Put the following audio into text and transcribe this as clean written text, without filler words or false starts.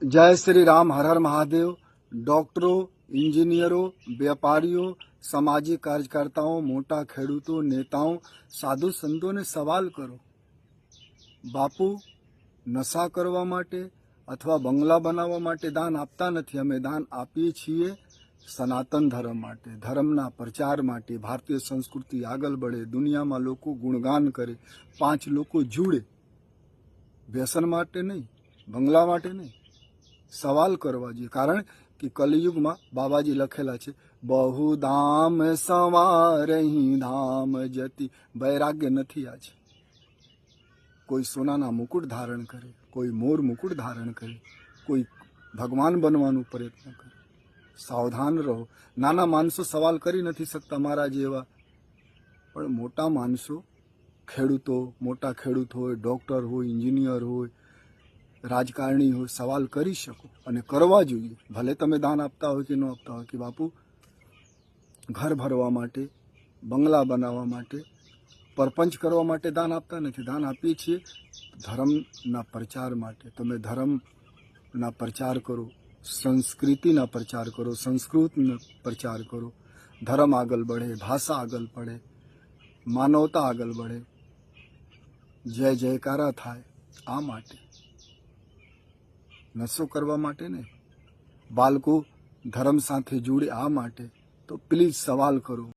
जय श्री राम, हर हर महादेव। डॉक्टरों, इंजीनियरों, व्यापारियों, सामाजिक कार्यकर्ताओं, मोटा खेडूतों, नेताओं, साधु संतों ने सवाल करो, बापू नशा करवा माटे अथवा बंगला बनावा माटे दान आपता नथी। अमे दान आपीए छीए सनातन धर्म माटे, धर्मना प्रचार माटे, भारतीय संस्कृति आगळ बढ़े, दुनिया में लोग गुणगान करे, 5 लोग जुड़े, व्यसन माटे नहीं, बंगला माटे नहीं। सवाल करवा જોઈએ, कारण कि कलयुग में बाबाजी लखेला छे, बहु धाम सवारही धाम जति। वैराग्य नहीं आज। कोई सोनाना मुकुट धारण करे, कोई मोर मुकुट धारण करे, कोई भगवान बनवानो प्रयत्न करे। सावधान रहो। नाना माणसो सवाल करी नहीं सकता मारा जेवा, पण मोटा माणसो, खेडूतो, मोटा खेडूत होय, डॉक्टर होय, इंजीनियर होय, राजकारणी हो, सवाल करी शको अने करवा जोईए। भले तमे दान आपता हो कि न आपता हो कि बापू घर भरवा माटे, बंगला बनावा माटे, परपंच करवा माटे दान आपता नथी। दान आपीए छीए धर्मना प्रचार माटे। तमे धर्मना प्रचार करो, संस्कृतिना प्रचार करो, संस्कृतनो प्रचार करो। धर्म आगळ बढ़े, भाषा आगळ बढ़े, मानवता आगळ बढ़े, जय जयकारा थाय। आ माटे नशो करवा माटे ने, बाळको धर्म साथे जोड़े, आ माटे। तो प्लीज सवाल करो।